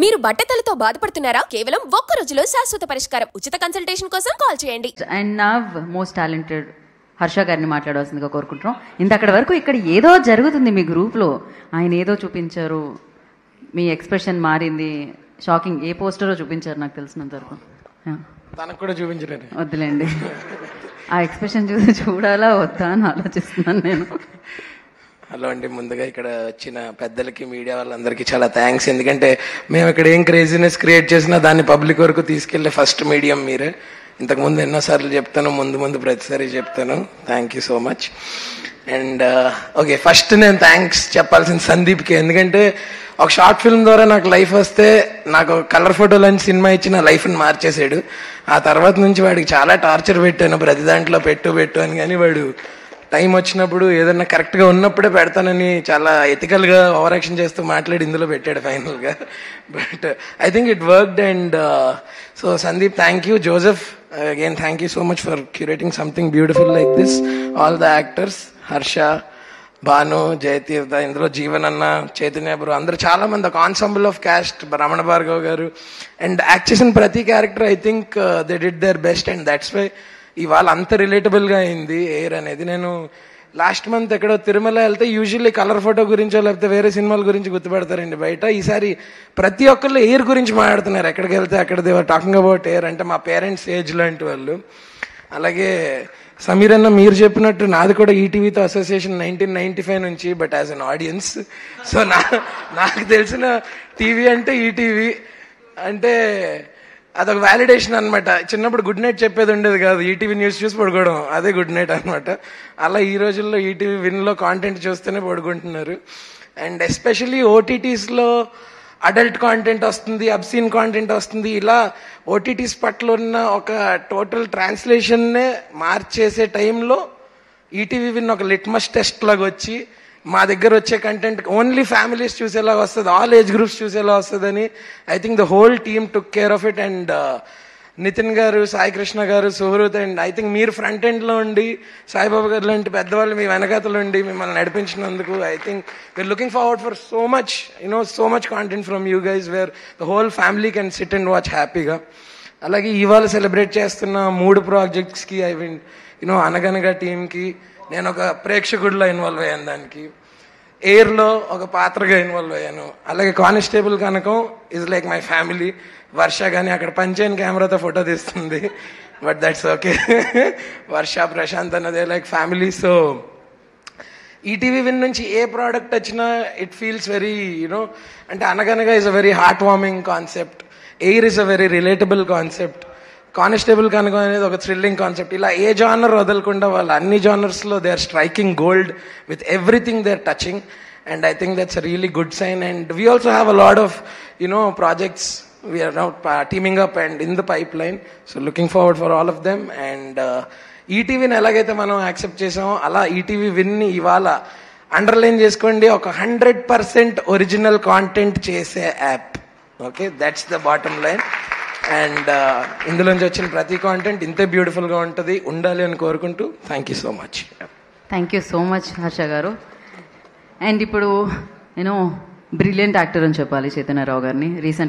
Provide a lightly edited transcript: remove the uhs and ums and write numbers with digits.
మీరు బట్టతలతో బాధపడుతున్నారా? కేవలం ఒక్క రోజులో శాశ్వత పరిష్కారం. ఉచిత కన్సల్టేషన్ కోసం కాల్ చేయండి. And now most talented Harsha గారిని మాట్లాడాల్సిందిగా కోరుకుంటున్నాం. ఇంతకడ వరకు ఇక్కడ ఏదో జరుగుతుంది మీ గ్రూప్లో, ఆయన ఏదో చూపించారు, మీ ఎక్స్ప్రెషన్ మారింది, షాకింగ్. ఏ పోస్టరో చూపించారు నాకు తెలిసినంత వరకు. తనకు కూడా చూపించలేదు, వద్దులేండి. ఆ ఎక్స్ప్రెషన్ చూడాలా వద్దా అని ఆలోచిస్తున్నాను నేను. హలో అండి, ముందుగా ఇక్కడ వచ్చిన పెద్దలకి, మీడియా వాళ్ళందరికీ చాలా థ్యాంక్స్. ఎందుకంటే మేము ఇక్కడ ఏం క్రేజీనెస్ క్రియేట్ చేసినా దాన్ని పబ్లిక్ వరకు తీసుకెళ్లే ఫస్ట్ మీడియం మీరే. ఇంతకుముందు ఎన్నోసార్లు చెప్తాను, ముందు ప్రతిసారి చెప్తాను. Thank you so much. And okay, first నేను థ్యాంక్స్ చెప్పాల్సిన సందీప్కి. ఎందుకంటే ఒక షార్ట్ ఫిల్మ్ ద్వారా నాకు లైఫ్ వస్తే, నాకు కలర్ ఫోటోలు అని సినిమా ఇచ్చి నా లైఫ్ని మార్చేసాడు. ఆ తర్వాత నుంచి వాడికి చాలా టార్చర్ పెట్టాను, ప్రతి దాంట్లో పెట్టు అని. కానీ వాడు టైం వచ్చినప్పుడు ఏదన్నా కరెక్ట్గా ఉన్నప్పుడే పెడతానని చాలా ఎథికల్గా ఓవర్ యాక్షన్ చేస్తూ మాట్లాడి ఇందులో పెట్టాడు ఫైనల్గా. But I think it worked. And so Sandeep, thank you. Joseph, again thank you so much for curating something beautiful like this. All the actors, Harsha, Bhanu, Jayatheertha, ఇందులో జీవన్ అన్న, చైతన్య బ్రో, అందరూ చాలా మంది, ఒక ensemble of cast, Ramana Bhargav గారు. అండ్ యాక్ట్ చేసిన ప్రతి character I think they did their best. And that's why ఇవాళ అంత రిలేటబుల్గా అయింది ఎయిర్ అనేది. నేను లాస్ట్ మంత్ ఎక్కడో తిరుమల వెళ్తే యూజువల్లీ కలర్ ఫోటో గురించో లేకపోతే వేరే సినిమాల గురించి గుర్తుపెడతారండి బయట. ఈసారి ప్రతి ఒక్కళ్ళు ఎయిర్ గురించి మాట్లాడుతున్నారు. ఎక్కడికి వెళ్తే అక్కడ దేవర్ టాకింగ్ అబౌట్ ఎయిర్. అంటే మా పేరెంట్స్ ఏజ్ లాంటి వాళ్ళు. అలాగే సమీర్ అన్న, మీరు చెప్పినట్టు నాది కూడా ఈటీవీతో అసోసియేషన్ 1995 నుంచి, but as an audience. So నాకు తెలిసిన టీవీ అంటే ఈటీవీ. అంటే అదొక వ్యాలిడేషన్ అనమాట. చిన్నప్పుడు గుడ్ నైట్ చెప్పేది ఉండేది కాదు, ఈటీవీ న్యూస్ చూసి పడుకోవడం, అదే గుడ్ నైట్ అనమాట. అలా ఈ రోజుల్లో ఈటీవీ విన్లో కాంటెంట్ చూస్తేనే పడుకుంటున్నారు. అండ్ ఎస్పెషల్లీ ఓటీటీస్లో అడల్ట్ కాంటెంట్ వస్తుంది, అబ్సీన్ కాంటెంట్ వస్తుంది. ఇలా ఓటీటీస్ పట్ల ఉన్న ఒక టోటల్ ట్రాన్స్లేషన్నే మార్చేసే టైంలో ఈటీవీ విన్ ఒక లిట్మస్ టెస్ట్ లాగా వచ్చి మా దగ్గర వచ్చే కంటెంట్ ఓన్లీ ఫ్యామిలీస్ చూసేలా వస్తుంది, ఆల్ ఏజ్ గ్రూప్స్ చూసేలా వస్తుందని I think the whole team took care of it. And Nitin గారు, సాయి కృష్ణ గారు, సుహృత్, అండ్ ఐ థింక్ మీరు ఫ్రంట్ ఎండ్లో ఉండి, సాయిబాబా గారు లాంటి పెద్దవాళ్ళు మీ వెనకాతలు ఉండి మిమ్మల్ని నడిపించినందుకు I think we're looking forward for so much, so much content from you guys where the whole family can sit and watch హ్యాపీగా. అలాగే ఇవాళ సెలబ్రేట్ చేస్తున్న 3 ప్రాజెక్ట్స్కి, ఐ మీన్ అనగనగా టీమ్కి నేను ఒక ప్రేక్షకుడిలో ఇన్వాల్వ్ అయ్యాను, దానికి ఎయిర్లో ఒక పాత్రగా ఇన్వాల్వ్ అయ్యాను. అలాగే constable Kanakam is like my family. Varsha కానీ అక్కడ పంచైన కెమెరాతో ఫోటో తీస్తుంది, but that's okay. Varsha, Prashanth అన్నదే like family. So ETV win నుంచి ఏ ప్రోడక్ట్ వచ్చినా ఇట్ ఫీల్స్ వెరీ అంటే Anaganaga is a very heart warming concept, air is a very relatable concept, constable కనుక అనేది ఒక థ్రిల్లింగ్ కాన్సెప్ట్. ఇలా ఏ జానర్ వదలకుండా వాళ్ళు అన్ని జానర్స్లో they are striking gold with everything they are touching. And I think that's a really good sign. And we also have a lot of projects we are now teaming up and in the pipeline, so looking forward for all of them. And ఈటీవీని ఎలాగైతే మనం accept చేసామో అలా ETV విన్ని ఇవాళ underline చేసుకోండి, ఒక 100% original content చేసే app. Okay, that's the bottom line. And ఇందులోంచి వచ్చిన ప్రతి కాంటెంట్ ఇంతే బ్యూటిఫుల్గా ఉంటుంది, ఉండాలి అని కోరుకుంటూ thank you so much. Thank you so much Harsha గారు. అండ్ ఇప్పుడు నేను బ్రిలియంట్ యాక్టర్ అని చెప్పాలి చైతన్యరావు గారిని. రీసెంట్